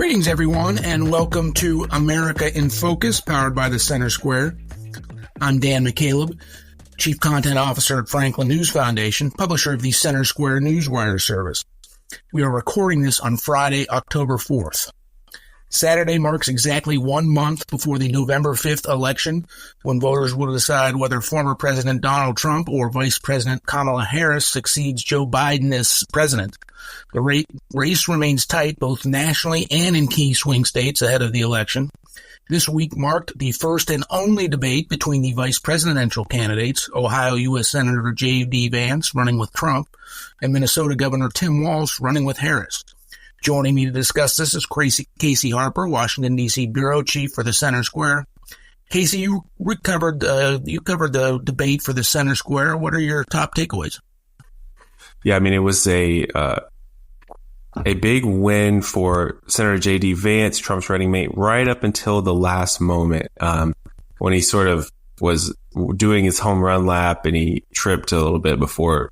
Greetings, everyone, and welcome to America in Focus, powered by the Center Square. I'm Dan McCaleb, Chief Content Officer at Franklin News Foundation, publisher of the Center Square Newswire service. We are recording this on Friday, October 4th. Saturday marks exactly 1 month before the November 5th election, when voters will decide whether former President Donald Trump or Vice President Kamala Harris succeeds Joe Biden as president. The race remains tight both nationally and in key swing states ahead of the election. This week marked the first and only debate between the vice presidential candidates, Ohio U.S. Senator J.D. Vance running with Trump and Minnesota Governor Tim Walz running with Harris. Joining me to discuss this is Casey Harper, Washington, D.C. Bureau Chief for the Center Square. Casey, you covered the debate for the Center Square. What are your top takeaways? Yeah, I mean, it was a big win for Senator J.D. Vance, Trump's running mate, right up until the last moment when he sort of was doing his home run lap and he tripped a little bit before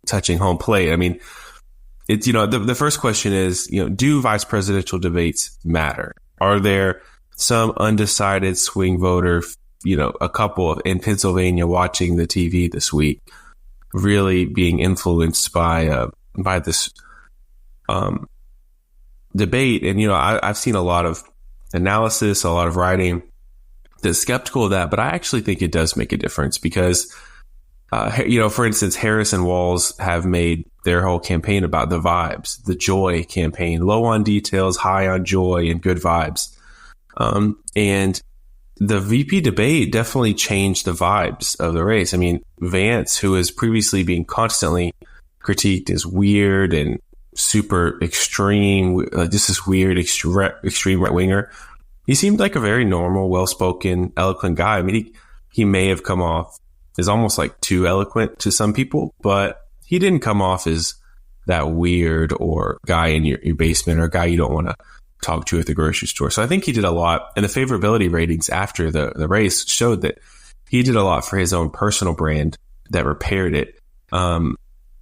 touching home plate. I mean, it's, the first question is, do vice presidential debates matter? Are there some undecided swing voter, a couple in Pennsylvania watching the TV this week, really being influenced by this debate? And, I've seen a lot of analysis, a lot of writing that's skeptical of that, but I actually think it does make a difference because, for instance, Harris and Walz have made their whole campaign about the vibes, the joy campaign, low on details, high on joy and good vibes. And the VP debate definitely changed the vibes of the race. I mean, Vance, who is previously being constantly critiqued as weird and super extreme, just this weird, extreme right winger, he seemed like a very normal, well-spoken, eloquent guy. I mean, he may have come off as almost like too eloquent to some people, but he didn't come off as that weird or guy in your basement or guy you don't want to talk to at the grocery store. So I think he did a lot. And the favorability ratings after the race showed that he did a lot for his own personal brand that repaired it.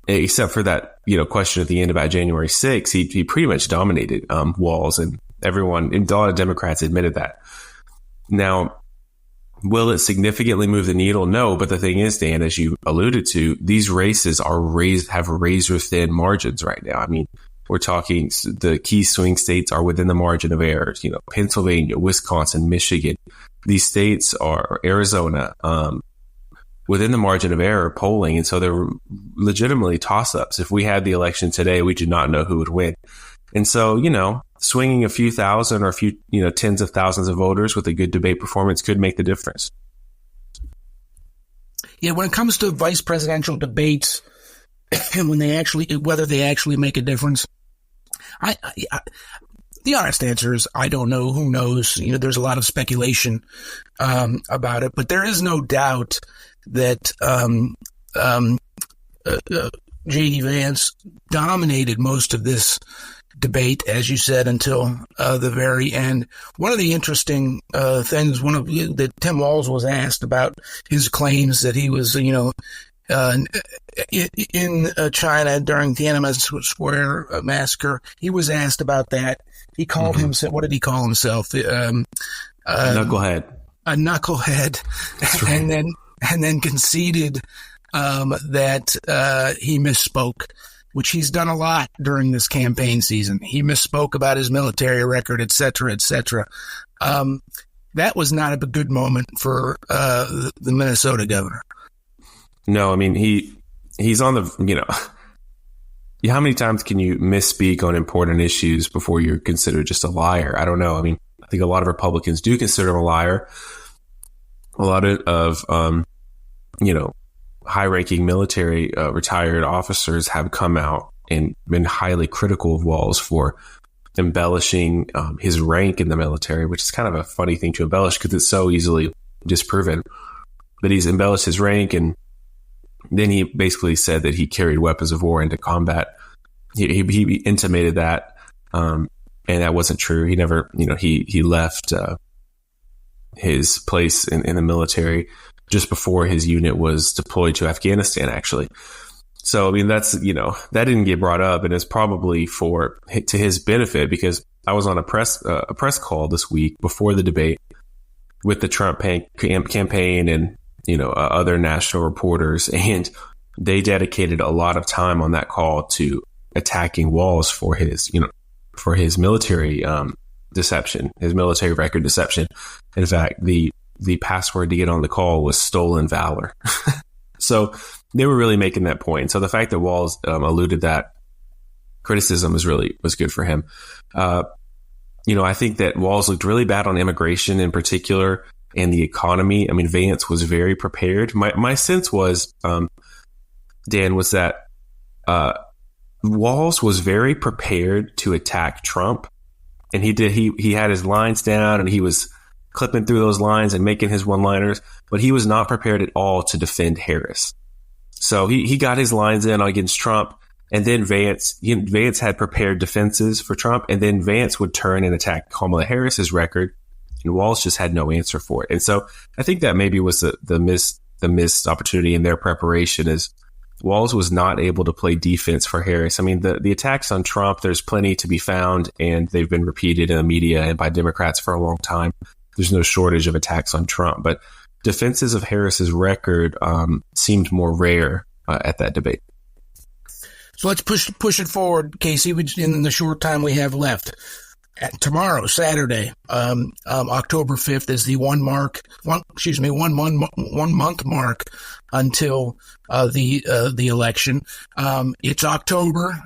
Except for that, question at the end about January 6th, he pretty much dominated Walz, and everyone, and a lot of Democrats admitted that. Now, will it significantly move the needle? No, but the thing is, Dan, as you alluded to, these races have razor thin margins right now. I mean, we're talking the key swing states are within the margin of error. Pennsylvania, Wisconsin, Michigan. These states are Arizona, within the margin of error polling, and so they're legitimately toss-ups. If we had the election today, we do not know who would win. And so, swinging a few thousand or a few, tens of thousands of voters with a good debate performance could make the difference. Yeah, when it comes to vice presidential debates, and whether they actually make a difference, the honest answer is I don't know. Who knows? There's a lot of speculation about it, but there is no doubt that J.D. Vance dominated most of this debate, as you said, until the very end. One of the interesting things, that Tim Walz was asked about his claims that he was, in China during Tiananmen Square massacre. He was asked about that. He called himself, what did he call himself? Knucklehead. A knucklehead. That's right. And then conceded that he misspoke, which he's done a lot during this campaign season. He misspoke about his military record, et cetera, et cetera. That was not a good moment for the Minnesota governor. No, I mean, he's on the, how many times can you misspeak on important issues before you're considered just a liar? I don't know. I mean, I think a lot of Republicans do consider him a liar. A lot of high-ranking military retired officers have come out and been highly critical of Walz for embellishing his rank in the military, which is kind of a funny thing to embellish because it's so easily disproven. But he's embellished his rank, and then he basically said that he carried weapons of war into combat. He intimated that, and that wasn't true. He never, he left his place in the military just before his unit was deployed to Afghanistan, actually. So, I mean, that's, that didn't get brought up, and it's probably to his benefit, because I was on a press call this week before the debate with the Trump campaign and, other national reporters. And they dedicated a lot of time on that call to attacking Walz for his military deception, his military record deception. In fact, the password to get on the call was stolen valor. So they were really making that point. So the fact that Walz alluded that criticism was good for him. I think that Walz looked really bad on immigration in particular and the economy. I mean, Vance was very prepared. My sense was, Dan, was that Walz was very prepared to attack Trump. And he had his lines down and he was clipping through those lines and making his one-liners, but he was not prepared at all to defend Harris. So he got his lines in against Trump, and then Vance had prepared defenses for Trump, and then Vance would turn and attack Kamala Harris's record, and Walz just had no answer for it. And so I think that maybe was the missed opportunity in their preparation is Walz was not able to play defense for Harris. I mean, the attacks on Trump, there's plenty to be found, and they've been repeated in the media and by Democrats for a long time. There's no shortage of attacks on Trump, but defenses of Harris's record seemed more rare at that debate. So let's push it forward, Casey, in the short time we have left. Tomorrow, Saturday, October 5th is the 1 month mark until the election. It's October.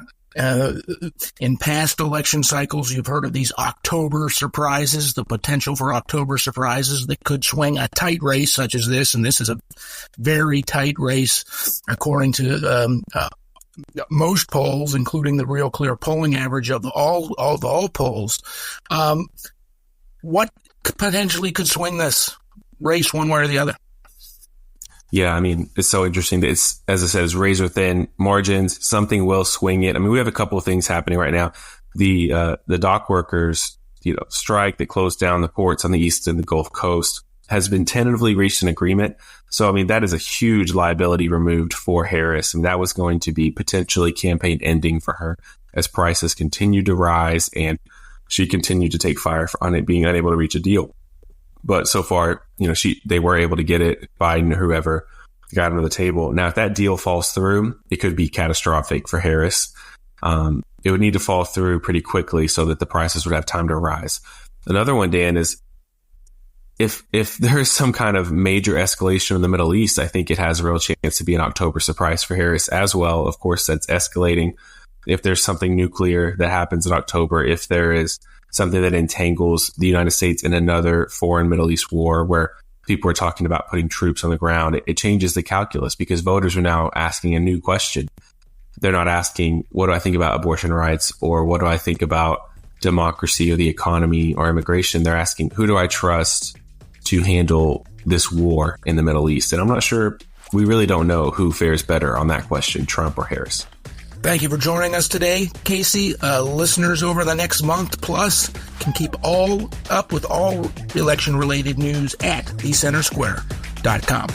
In past election cycles, you've heard of these October surprises, the potential for October surprises that could swing a tight race such as this. And this is a very tight race, according to most polls, including the Real Clear polling average of all polls. What potentially could swing this race one way or the other? Yeah, I mean, it's so interesting that it's, as I said, it's razor thin margins. Something will swing it. I mean, we have a couple of things happening right now. The dock workers, strike that closed down the ports on the east and the Gulf Coast has been tentatively reached an agreement. So, I mean, that is a huge liability removed for Harris. And that was going to be potentially campaign ending for her as prices continued to rise and she continued to take fire on it being unable to reach a deal. But so far, they were able to get it, Biden or whoever got under the table. Now, if that deal falls through, it could be catastrophic for Harris. It would need to fall through pretty quickly so that the prices would have time to rise. Another one, Dan, is if there is some kind of major escalation in the Middle East, I think it has a real chance to be an October surprise for Harris as well. Of course, that's escalating. If there's something nuclear that happens in October, if there is something that entangles the United States in another foreign Middle East war where people are talking about putting troops on the ground, it changes the calculus because voters are now asking a new question. They're not asking, what do I think about abortion rights or what do I think about democracy or the economy or immigration? They're asking, who do I trust to handle this war in the Middle East? And I'm not sure, we really don't know who fares better on that question, Trump or Harris. Thank you for joining us today, Casey. Listeners over the next month plus can keep all up with all election-related news at thecentersquare.com.